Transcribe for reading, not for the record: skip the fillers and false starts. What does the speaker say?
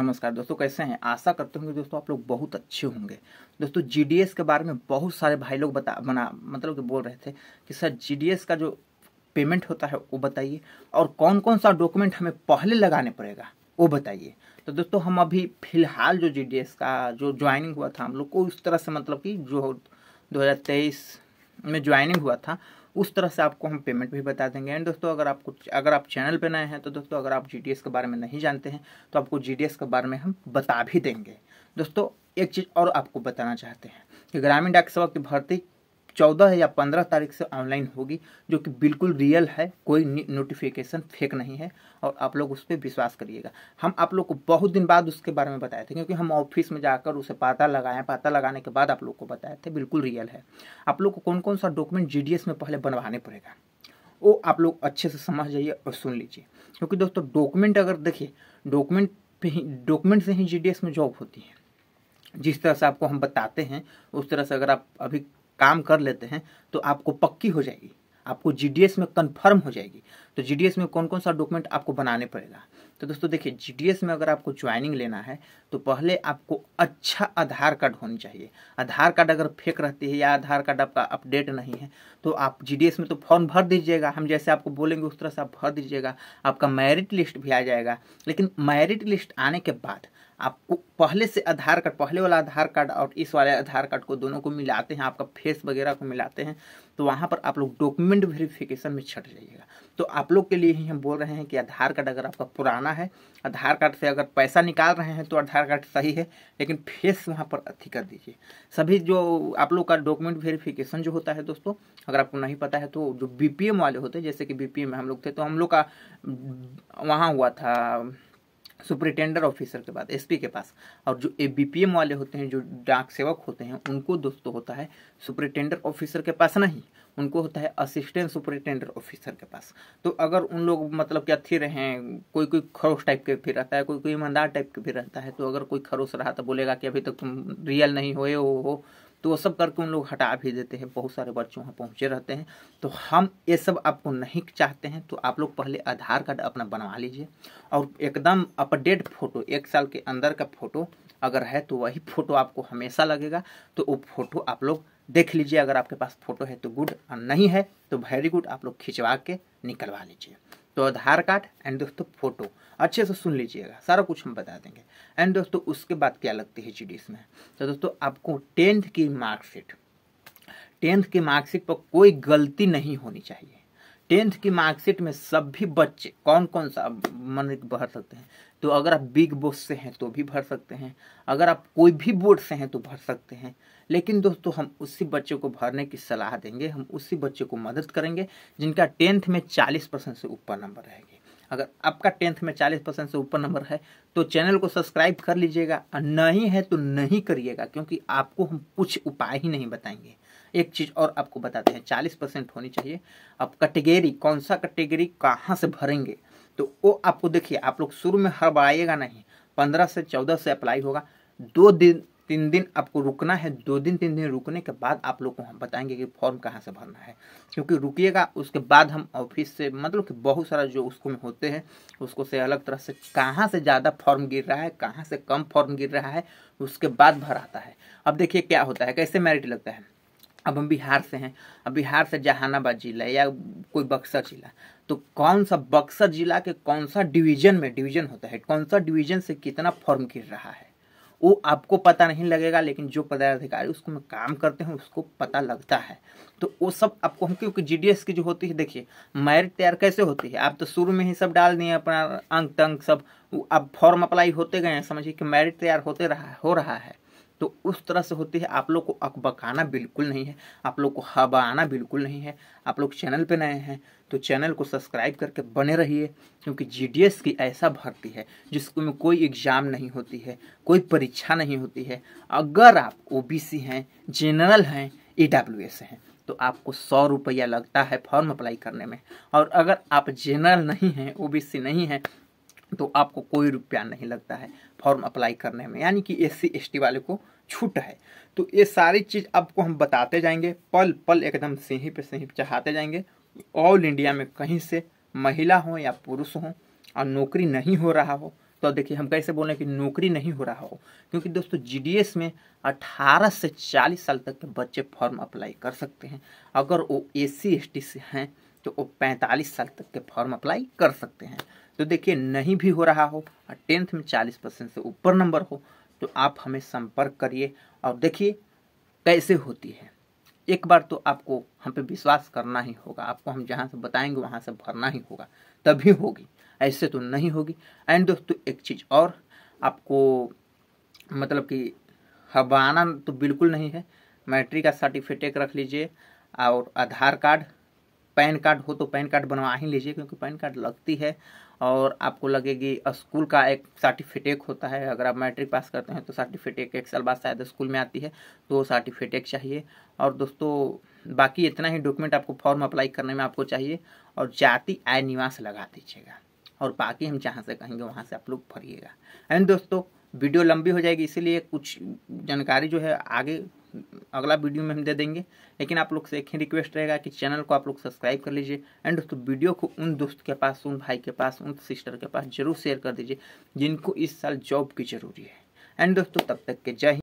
नमस्कार दोस्तों, कैसे हैं? आशा करते होंगे दोस्तों आप लोग बहुत अच्छे होंगे। दोस्तों जीडीएस के बारे में बहुत सारे भाई लोग मतलब कि बोल रहे थे कि सर जीडीएस का जो पेमेंट होता है वो बताइए, और कौन कौन सा डॉक्यूमेंट हमें पहले लगाने पड़ेगा वो बताइए। तो दोस्तों हम अभी फिलहाल जो जीडीएस का जो ज्वाइनिंग हुआ था हम लोग को उस तरह से, मतलब कि जो 2023 में ज्वाइनिंग हुआ था उस तरह से आपको हम पेमेंट भी बता देंगे। एंड दोस्तों अगर आप चैनल पे नए हैं तो दोस्तों अगर आप जीडीएस के बारे में नहीं जानते हैं तो आपको जीडीएस के बारे में हम बता भी देंगे। दोस्तों एक चीज़ और आपको बताना चाहते हैं कि ग्रामीण डाक सेवक की भर्ती 14 या 15 तारीख से ऑनलाइन होगी, जो कि बिल्कुल रियल है, कोई नोटिफिकेशन फेक नहीं है, और आप लोग उस पर विश्वास करिएगा। हम आप लोग को बहुत दिन बाद उसके बारे में बताए थे, क्योंकि हम ऑफिस में जाकर उसे पता लगाने के बाद आप लोग को बताए थे। बिल्कुल रियल है। आप लोग को कौन कौन सा डॉक्यूमेंट जीडीएस में पहले बनवाने पड़ेगा वो आप लोग अच्छे से समझ जाइए और सुन लीजिए, क्योंकि दोस्तों डॉक्यूमेंट अगर देखिए डॉक्यूमेंट से ही जीडीएस में जॉब होती है। जिस तरह से आपको हम बताते हैं उस तरह से अगर आप अभी काम कर लेते हैं तो आपको पक्की हो जाएगी, आपको जीडीएस में कंफर्म हो जाएगी। तो जीडीएस में कौन कौन सा डॉक्यूमेंट आपको बनाने पड़ेगा, तो दोस्तों देखिए जीडीएस में अगर आपको ज्वाइनिंग लेना है तो पहले आपको अच्छा आधार कार्ड होनी चाहिए। आधार कार्ड अगर फेक रहती है या आधार कार्ड आपका अपडेट नहीं है तो आप जीडीएस में तो फॉर्म भर दीजिएगा, हम जैसे आपको बोलेंगे उस तरह से आप भर दीजिएगा, आपका मेरिट लिस्ट भी आ जाएगा। लेकिन मेरिट लिस्ट आने के बाद आपको पहले से आधार कार्ड, पहले वाला आधार कार्ड और इस वाले आधार कार्ड को दोनों को मिलाते हैं, आपका फेस वगैरह को मिलाते हैं, तो वहाँ पर आप लोग डॉक्यूमेंट वेरिफिकेशन में छट जाइएगा। तो आप लोग के लिए ही हम बोल रहे हैं कि आधार कार्ड अगर आपका पुराना है, आधार कार्ड से अगर पैसा निकाल रहे हैं तो आधार कार्ड सही है, लेकिन फेस वहाँ पर अथी कर दीजिए। सभी जो आप लोग का डॉक्यूमेंट वेरिफिकेशन जो होता है दोस्तों, अगर आपको नहीं पता है तो जो बीपीएम वाले होते हैं, जैसे कि बीपीएम में हम लोग थे तो हम लोग का वहाँ हुआ था सुपरिटेंडेंट ऑफिसर के बाद एसपी के पास, और जो बीपीएम वाले होते हैं जो डाक सेवक होते हैं उनको दोस्तों होता है सुपरिटेंडेंट ऑफिसर के पास नहीं, उनको होता है असिस्टेंट सुपरिटेंडेंट ऑफिसर के पास। तो अगर उन लोग मतलब क्या थी रहे, कोई कोई खरोश टाइप के भी रहता है, कोई कोई ईमानदार टाइप के भी रहता है, तो अगर कोई खरोश रहा तो बोलेगा कि अभी तक तुम रियल नहीं हुए हो, तो वो सब करके उन लोग हटा भी देते हैं। बहुत सारे बच्चे वहाँ पहुँचे रहते हैं, तो हम ये सब आपको नहीं चाहते हैं। तो आप लोग पहले आधार कार्ड अपना बनवा लीजिए, और एकदम अपडेट फोटो 1 साल के अंदर का फोटो अगर है तो वही फोटो आपको हमेशा लगेगा। तो वो फोटो आप लोग देख लीजिए, अगर आपके पास फोटो है तो गुड, और नहीं है तो वेरी गुड, आप लोग खिंचवा के निकलवा लीजिए। तो आधार कार्ड एंड दोस्तों फोटो अच्छे से सुन लीजिएगा, सारा कुछ हम बता देंगे। एंड दोस्तों उसके बाद क्या लगती है जीडीएस में, तो दोस्तों आपको 10th की मार्कशीट, 10th की मार्कशीट पर कोई गलती नहीं होनी चाहिए। 10th की मार्कशीट में सभी बच्चे कौन कौन सा मन भर सकते हैं, तो अगर आप बिग बोर्ड से हैं तो भी भर सकते हैं, अगर आप कोई भी बोर्ड से हैं तो भर सकते हैं। लेकिन दोस्तों हम उसी बच्चे को भरने की सलाह देंगे, हम उसी बच्चे को मदद करेंगे जिनका 10th में 40% से ऊपर नंबर रहेगी। अगर आपका 10th में 40% से ऊपर नंबर है तो चैनल को सब्सक्राइब कर लीजिएगा, और नहीं है तो नहीं करिएगा, क्योंकि आपको हम कुछ उपाय ही नहीं बताएंगे। एक चीज़ और आपको बताते हैं, 40% होनी चाहिए। अब कैटेगरी, कौन सा कैटेगरी कहाँ से भरेंगे, तो वो आपको देखिए, आप लोग शुरू में हड़बड़ाइएगा नहीं। 15 से 14 से अप्लाई होगा, 2 दिन 3 दिन आपको रुकना है। 2 दिन 3 दिन रुकने के बाद आप लोग को हम बताएंगे कि फॉर्म कहाँ से भरना है, क्योंकि रुकिएगा उसके बाद हम ऑफिस से, मतलब कि बहुत सारा जो उसको में होते हैं उसको से अलग तरह से कहाँ से ज़्यादा फॉर्म गिर रहा है, कहाँ से कम फॉर्म गिर रहा है, उसके बाद भराता है। अब देखिए क्या होता है, कैसे मेरिट लगता है। अब हम बिहार से हैं, अब बिहार से जहानाबाद जिला या कोई बक्सर जिला, तो कौन सा बक्सर जिला के कौन सा डिवीजन में डिवीजन होता है, कौन सा डिवीजन से कितना फॉर्म गिर रहा है वो आपको पता नहीं लगेगा, लेकिन जो पदाधिकारी उसको में काम करते हैं उसको पता लगता है। तो वो सब आपको हम, क्योंकि जीडीएस की जो होती है, देखिए मेरिट तैयार कैसे होती है, आप तो शुरू में ही सब डाल दिए अपना अंक तंक सब, अब फॉर्म अप्लाई होते गए, समझिए कि मेरिट तैयार हो रहा है। तो उस तरह से होती है। आप लोग को अकबकाना बिल्कुल नहीं है, आप लोग को हबाना बिल्कुल नहीं है। आप लोग चैनल पे नए हैं तो चैनल को सब्सक्राइब करके बने रहिए, क्योंकि जीडीएस की ऐसा भर्ती है जिसमें कोई एग्ज़ाम नहीं होती है, कोई परीक्षा नहीं होती है। अगर आप ओबीसी हैं, जनरल हैं, ईडब्ल्यूएस हैं, तो आपको 100 रुपया लगता है फॉर्म अप्लाई करने में, और अगर आप जनरल नहीं हैं, ओबीसी नहीं हैं, तो आपको कोई रुपया नहीं लगता है फॉर्म अप्लाई करने में, यानी कि एससी एसटी वाले को छूट है। तो ये सारी चीज़ आपको हम बताते जाएंगे, पल पल एकदम सीढ़ी पे सीढ़ी चढ़ाते जाएंगे। ऑल इंडिया में कहीं से महिला हो या पुरुष हो और नौकरी नहीं हो रहा हो तो देखिए हम कैसे बोलें कि नौकरी नहीं हो रहा हो, क्योंकि दोस्तों जीडीएस में 18 से 40 साल तक के बच्चे फॉर्म अप्लाई कर सकते हैं। अगर वो एससी एसटी से हैं तो वो 45 साल तक के फॉर्म अप्लाई कर सकते हैं। तो देखिए नहीं भी हो रहा हो और 10th में 40% से ऊपर नंबर हो तो आप हमें संपर्क करिए और देखिए कैसे होती है। एक बार तो आपको हम पे विश्वास करना ही होगा, आपको हम जहाँ से बताएंगे वहाँ से भरना ही होगा, तभी होगी, ऐसे तो नहीं होगी। एंड दोस्तों एक चीज़ और आपको मतलब कि हबाना तो बिल्कुल नहीं है, मैट्रिक का सर्टिफिकेट रख लीजिए और आधार कार्ड, पैन कार्ड हो तो पैन कार्ड बनवा ही लीजिए, क्योंकि पैन कार्ड लगती है और आपको लगेगी। स्कूल का एक सर्टिफिकेट होता है, अगर आप मैट्रिक पास करते हैं तो सर्टिफिकेट 1 साल बाद शायद स्कूल में आती है, तो सर्टिफिकेट चाहिए। और दोस्तों बाकी इतना ही डॉक्यूमेंट आपको फॉर्म अप्लाई करने में आपको चाहिए, और जाति आय निवास लगा दीजिएगा, और बाकी हम जहाँ से कहेंगे वहाँ से आप लोग भरिएगा। एंड दोस्तों वीडियो लंबी हो जाएगी, इसीलिए कुछ जानकारी जो है आगे अगला वीडियो में हम दे देंगे, लेकिन आप लोग से एक ही रिक्वेस्ट रहेगा कि चैनल को आप लोग सब्सक्राइब कर लीजिए। एंड दोस्तों वीडियो को उन दोस्त के पास, उन भाई के पास, उन सिस्टर के पास जरूर शेयर कर दीजिए जिनको इस साल जॉब की जरूरी है। एंड दोस्तों तब तक के जय हिंद।